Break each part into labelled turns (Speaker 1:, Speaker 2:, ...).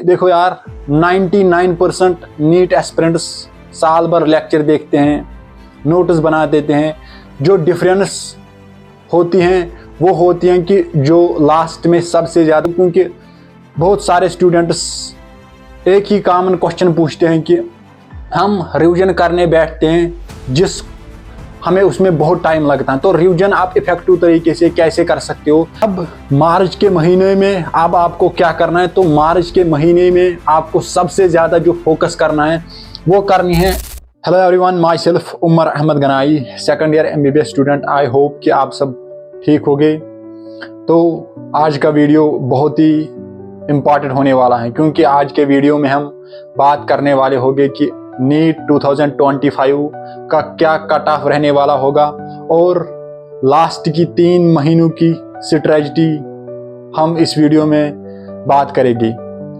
Speaker 1: देखो यार, 99% NEET aspirants साल भर लेक्चर देखते हैं, नोट्स बना देते हैं। जो डिफरेंस होती हैं वो होती हैं कि जो लास्ट में सबसे ज़्यादा, क्योंकि बहुत सारे स्टूडेंट्स एक ही कॉमन क्वेश्चन पूछते हैं कि हम रिवीजन करने बैठते हैं जिस हमें उसमें बहुत टाइम लगता है। तो रिवीजन आप इफेक्टिव तरीके से कैसे कर सकते हो। अब मार्च के महीने में अब आपको क्या करना है, तो मार्च के महीने में आपको सबसे ज़्यादा जो फोकस करना है वो करनी है। Hello everyone, myself Umar Ahmad Ganai, second year MBBS student. I hope कि आप सब ठीक हो गए। तो आज का वीडियो बहुत ही इम्पॉर्टेंट होने वाला है, क्योंकि आज के वीडियो में हम बात करने वाले होंगे कि नीट 2025 का क्या कट ऑफ रहने वाला होगा और लास्ट की 3 महीनों की स्ट्रेटजी हम इस वीडियो में बात करेंगे।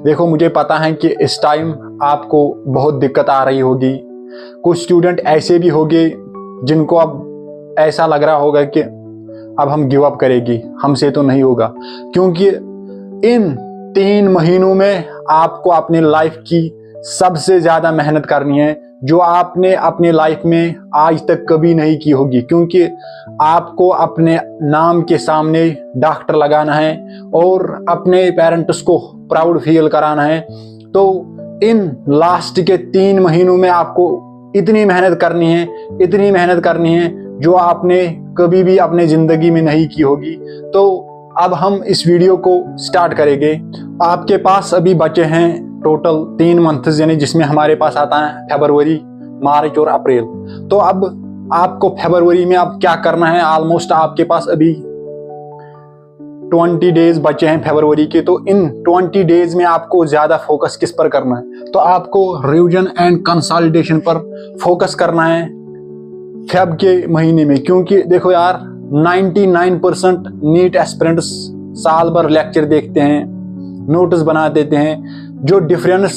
Speaker 1: देखो, मुझे पता है कि इस टाइम आपको बहुत दिक्कत आ रही होगी। कुछ स्टूडेंट ऐसे भी होंगे जिनको अब ऐसा लग रहा होगा कि अब हम गिव अप करेंगे, हमसे तो नहीं होगा, क्योंकि इन 3 महीनों में आपको अपने लाइफ की सबसे ज़्यादा मेहनत करनी है जो आपने अपने लाइफ में आज तक कभी नहीं की होगी। क्योंकि आपको अपने नाम के सामने डॉक्टर लगाना है और अपने पेरेंट्स को प्राउड फील कराना है। तो इन लास्ट के 3 महीनों में आपको इतनी मेहनत करनी है जो आपने कभी भी अपने ज़िंदगी में नहीं की होगी। तो अब हम इस वीडियो को स्टार्ट करेंगे। आपके पास अभी बचे हैं टोटल 3 मंथ्स, यानी जिसमें हमारे पास आता है फरवरी, मार्च और अप्रैल। तो अब आपको फरवरी में अब क्या करना है, ऑलमोस्ट आपके पास अभी 20 डेज बचे हैं फरवरी के। तो इन 20 डेज में आपको ज़्यादा फोकस किस पर करना है, तो आपको रिवीजन एंड कंसोलिडेशन पर फोकस करना है फेब के महीने में। क्योंकि देखो यार, 99% नीट एस्पिरेंट्स साल भर लेक्चर देखते हैं, नोट्स बना देते हैं। जो डिफरेंस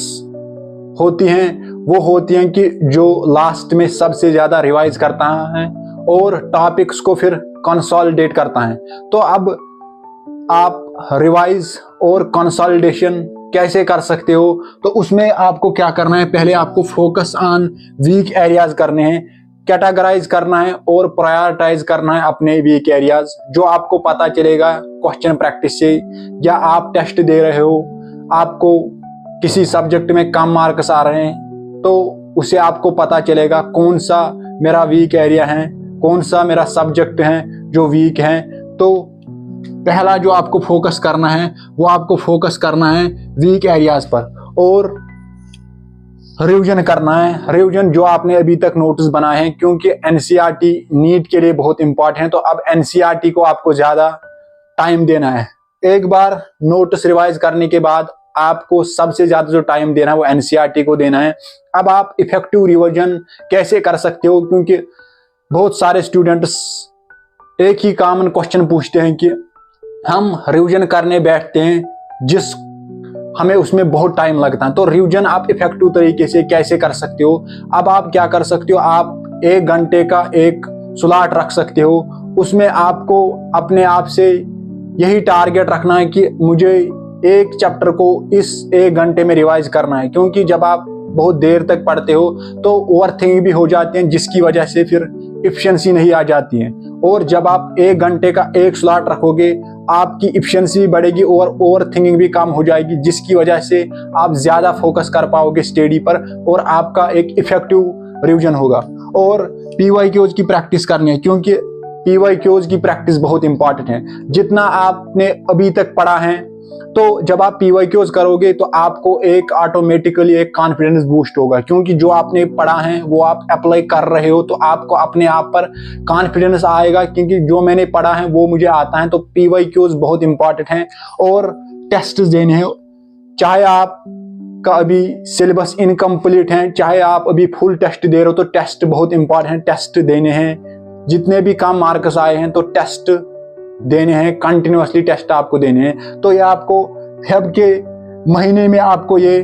Speaker 1: होती हैं वो होती हैं कि जो लास्ट में सबसे ज़्यादा रिवाइज करता है और टॉपिक्स को फिर कंसोलिडेट करता है। तो अब आप रिवाइज और कंसोलिडेशन कैसे कर सकते हो, तो उसमें आपको क्या करना है, पहले आपको फोकस ऑन वीक एरियाज करने हैं, कैटेगराइज करना है और प्रायोरिटाइज करना है अपने वीक एरियाज। जो आपको पता चलेगा क्वेश्चन प्रैक्टिस से, या आप टेस्ट दे रहे हो, आपको किसी सब्जेक्ट में कम मार्क्स आ रहे हैं, तो उसे आपको पता चलेगा कौन सा मेरा वीक एरिया है, कौन सा मेरा सब्जेक्ट है जो वीक है। तो पहला जो आपको फोकस करना है वो आपको फोकस करना है वीक एरियाज पर और रिवीजन करना है। रिवीजन जो आपने अभी तक नोट्स बनाए हैं, क्योंकि NCERT नीट के लिए बहुत इंपॉर्टेंट है। तो अब NCERT को आपको ज़्यादा टाइम देना है। एक बार नोट्स रिवाइज करने के बाद आपको सबसे ज़्यादा जो टाइम देना है वो NCERT को देना है। अब आप इफेक्टिव रिवीजन कैसे कर सकते हो, क्योंकि बहुत सारे स्टूडेंट्स एक ही कॉमन क्वेश्चन पूछते हैं कि हम रिवीजन करने बैठते हैं जिस हमें उसमें बहुत टाइम लगता है। तो रिवीजन आप इफेक्टिव तरीके से कैसे कर सकते हो। अब आप क्या कर सकते हो, आप 1 घंटे का एक स्लॉट रख सकते हो। उसमें आपको अपने आप से यही टारगेट रखना है कि मुझे एक चैप्टर को इस 1 घंटे में रिवाइज करना है। क्योंकि जब आप बहुत देर तक पढ़ते हो तो ओवरथिंक भी हो जाते हैं, जिसकी वजह से फिर इफिशिएंसी नहीं आ जाती है। और जब आप 1 घंटे का एक स्लॉट रखोगे, आपकी इफिशिएंसी बढ़ेगी और ओवरथिंकिंग भी कम हो जाएगी, जिसकी वजह से आप ज़्यादा फोकस कर पाओगे स्टडी पर और आपका एक इफेक्टिव रिवीजन होगा। और PYQs की प्रैक्टिस करनी है, क्योंकि PYQs की प्रैक्टिस बहुत इंपॉर्टेंट है। जितना आपने अभी तक पढ़ा है, तो जब आप PYQs करोगे तो आपको एक ऑटोमेटिकली एक कॉन्फिडेंस बूस्ट होगा, क्योंकि जो आपने पढ़ा है वो आप अप्लाई कर रहे हो। तो आपको अपने आप पर कॉन्फिडेंस आएगा, क्योंकि जो मैंने पढ़ा है वो मुझे आता है। तो PYQs बहुत इंपॉर्टेंट हैं और टेस्ट देने हैं। चाहे आप का अभी सिलेबस इनकम्प्लीट है, चाहे आप अभी फुल टेस्ट दे रहे हो, तो टेस्ट बहुत इंपॉर्टेंट है, टेस्ट देने हैं। जितने भी कम मार्क्स आए हैं तो टेस्ट देने हैं, कंटिन्यूअसली टेस्ट आपको देने हैं। तो ये आपको फेब के महीने में आपको ये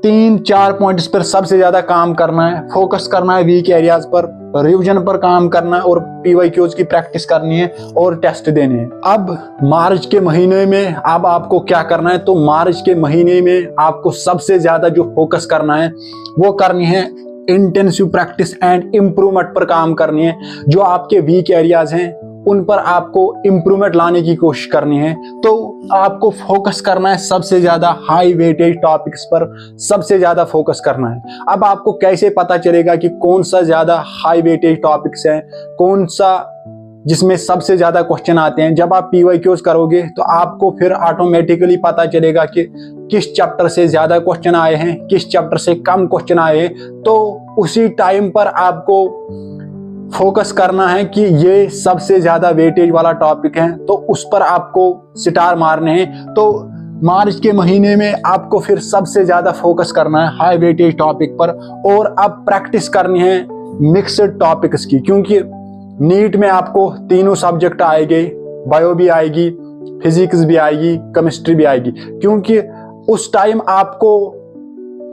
Speaker 1: 3-4 पॉइंट्स पर सबसे ज्यादा काम करना है, फोकस करना है वीक एरियाज पर, रिवीजन पर काम करना है और पीवाईक्यूज की प्रैक्टिस करनी है और टेस्ट देने हैं। अब मार्च के महीने में अब आपको क्या करना है, तो मार्च के महीने में आपको सबसे ज्यादा जो फोकस करना है वो करनी है इंटेंसिव प्रैक्टिस एंड इम्प्रूवमेंट पर काम करनी है। जो आपके वीक एरियाज हैं उन पर आपको इम्प्रूवमेंट लाने की कोशिश करनी है। तो आपको फोकस करना है सबसे ज्यादा हाई वेटेज टॉपिक्स पर, सबसे ज्यादा फोकस करना है। अब आपको कैसे पता चलेगा कि कौन सा ज्यादा हाई वेटेज टॉपिक्स है, कौन सा जिसमें सबसे ज्यादा क्वेश्चन आते हैं? जब आप पीवाईक्यूज करोगे तो आपको फिर ऑटोमेटिकली पता चलेगा कि किस चैप्टर से ज्यादा क्वेश्चन आए हैं, किस चैप्टर से कम क्वेश्चन आए हैं। तो उसी टाइम पर आपको फोकस करना है कि ये सबसे ज्यादा वेटेज वाला टॉपिक है, तो उस पर आपको स्टार मारने हैं। तो मार्च के महीने में आपको फिर सबसे ज्यादा फोकस करना है हाई वेटेज टॉपिक पर, और अब प्रैक्टिस करनी है मिक्सड टॉपिक्स की, क्योंकि नीट में आपको तीनों सब्जेक्ट आएंगे, बायो भी आएगी, फिजिक्स भी आएगी, केमिस्ट्री भी आएगी, क्योंकि उस टाइम आपको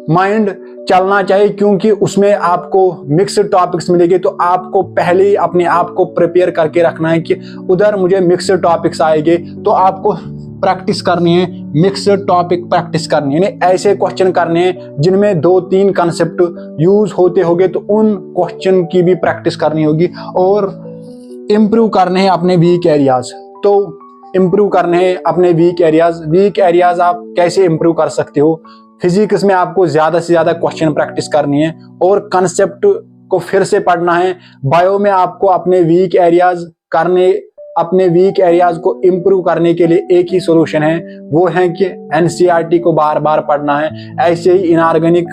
Speaker 1: माइंड चलना चाहिए, क्योंकि उसमें आपको मिक्स्ड टॉपिक्स मिलेंगे। तो आपको पहले ही अपने आप को प्रिपेयर करके रखना है कि उधर मुझे मिक्स्ड टॉपिक्स आएंगे, तो आपको प्रैक्टिस करनी है, मिक्स्ड टॉपिक प्रैक्टिस करनी है। यानी ऐसे क्वेश्चन करने हैं जिनमें 2-3 कंसेप्ट यूज होते होंगे, तो उन क्वेश्चन की भी प्रैक्टिस करनी होगी और इम्प्रूव करने हैं अपने वीक एरियाज। तो इम्प्रूव करने हैं अपने वीक एरियाज। वीक एरियाज आप कैसे इम्प्रूव कर सकते हो? फिजिक्स में आपको ज्यादा से ज्यादा क्वेश्चन प्रैक्टिस करनी है और कंसेप्ट को फिर से पढ़ना है। बायो में आपको अपने वीक एरियाज को इम्प्रूव करने के लिए एक ही सॉल्यूशन है, वो है कि एनसीईआरटी को बार बार पढ़ना है। ऐसे ही इनऑर्गेनिक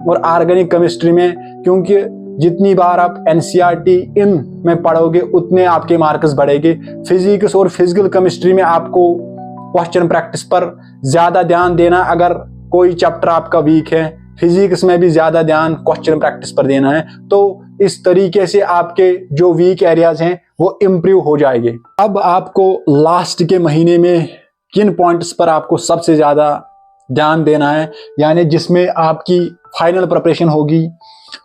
Speaker 1: और ऑर्गेनिक केमिस्ट्री में, क्योंकि जितनी बार आप एनसीईआरटी इन में पढ़ोगे उतने आपके मार्क्स बढ़ेंगे। फिजिक्स और फिजिकल केमिस्ट्री में आपको क्वेश्चन प्रैक्टिस पर ज्यादा ध्यान देना। अगर कोई चैप्टर आपका वीक है, फिजिक्स में भी ज्यादा ध्यान क्वेश्चन प्रैक्टिस पर देना है। तो इस तरीके से आपके जो वीक एरियाज हैं वो इम्प्रूव हो जाएंगे। अब आपको लास्ट के महीने में किन पॉइंट्स पर आपको सबसे ज्यादा ध्यान देना है, यानी जिसमें आपकी फाइनल प्रिपरेशन होगी,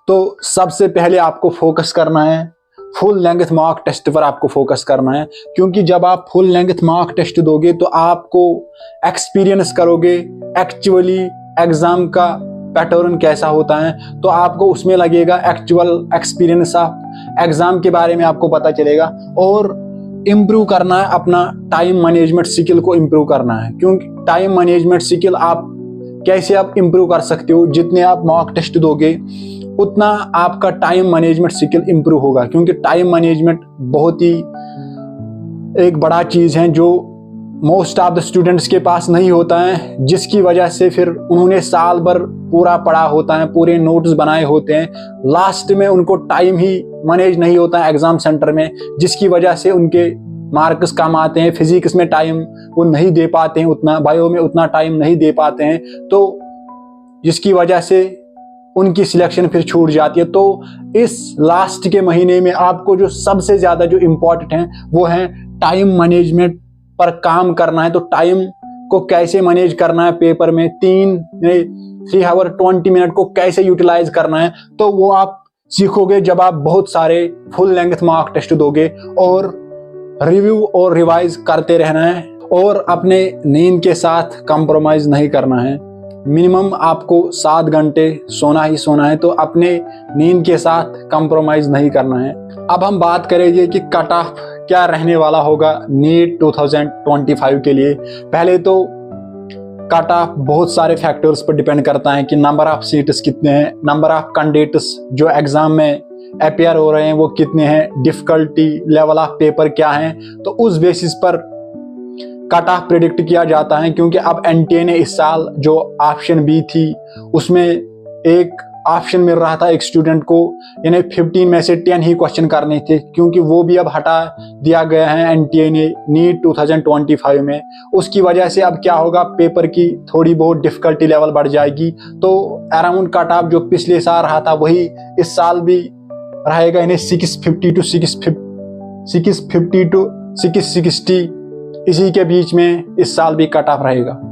Speaker 1: तो सबसे पहले आपको फोकस करना है फुल लेंथ मॉक टेस्ट पर। आपको फोकस करना है, क्योंकि जब आप फुल लेंथ मॉक टेस्ट दोगे तो आपको एक्सपीरियंस करोगे एक्चुअली एग्जाम का पैटर्न कैसा होता है, तो आपको उसमें लगेगा एक्चुअल एक्सपीरियंस ऑफ एग्जाम के बारे में आपको पता चलेगा। और इम्प्रूव करना है अपना टाइम मैनेजमेंट स्किल को इम्प्रूव करना है, क्योंकि टाइम मैनेजमेंट स्किल आप कैसे आप इम्प्रूव कर सकते हो? जितने आप मॉक टेस्ट दोगे उतना आपका टाइम मैनेजमेंट स्किल इम्प्रूव होगा, क्योंकि टाइम मैनेजमेंट बहुत ही एक बड़ा चीज है जो मोस्ट ऑफ द स्टूडेंट्स के पास नहीं होता है, जिसकी वजह से फिर उन्होंने साल भर पूरा पढ़ा होता है, पूरे नोट्स बनाए होते हैं, लास्ट में उनको टाइम ही मैनेज नहीं होता है एग्जाम सेंटर में, जिसकी वजह से उनके मार्क्स कम आते हैं। फिजिक्स में टाइम वो नहीं दे पाते हैं उतना, बायो में उतना टाइम नहीं दे पाते हैं, तो जिसकी वजह से उनकी सिलेक्शन फिर छूट जाती है। तो इस लास्ट के महीने में आपको जो सबसे ज्यादा जो इम्पोर्टेंट है वो है टाइम मैनेजमेंट पर काम करना है। तो टाइम को कैसे मैनेज करना है, पेपर में 3 आवर 20 मिनट को कैसे यूटिलाइज करना है, तो वो आप सीखोगे जब आप बहुत सारे फुल लेंथ मॉक टेस्ट दोगे। और रिव्यू और रिवाइज करते रहना है और अपने नींद के साथ कंप्रोमाइज नहीं करना है। मिनिमम आपको 7 घंटे सोना ही सोना है, तो अपने नींद के साथ कंप्रोमाइज नहीं करना है। अब हम बात करेंगे कि कट ऑफ क्या रहने वाला होगा नीट 2025 के लिए। पहले तो कट ऑफ बहुत सारे फैक्टर्स पर डिपेंड करता है कि नंबर ऑफ सीट्स कितने हैं, नंबर ऑफ कैंडिडेट्स जो एग्जाम में अपेयर हो रहे हैं वो कितने हैं, डिफिकल्टी लेवल ऑफ पेपर क्या है, तो उस बेसिस पर कट ऑफ प्रिडिक्ट किया जाता है। क्योंकि अब एनटीए ने इस साल जो ऑप्शन बी थी उसमें एक ऑप्शन मिल रहा था एक स्टूडेंट को, यानी 15 में से 10 ही क्वेश्चन करने थे, क्योंकि वो भी अब हटा दिया गया है एनटीए ने नीट 2025 में। उसकी वजह से अब क्या होगा, पेपर की थोड़ी बहुत डिफिकल्टी लेवल बढ़ जाएगी। तो अराउंड कट ऑफ जो पिछले साल रहा था वही इस साल भी रहेगा, यानी 650 to 660 इसी के बीच में इस साल भी कट ऑफ रहेगा।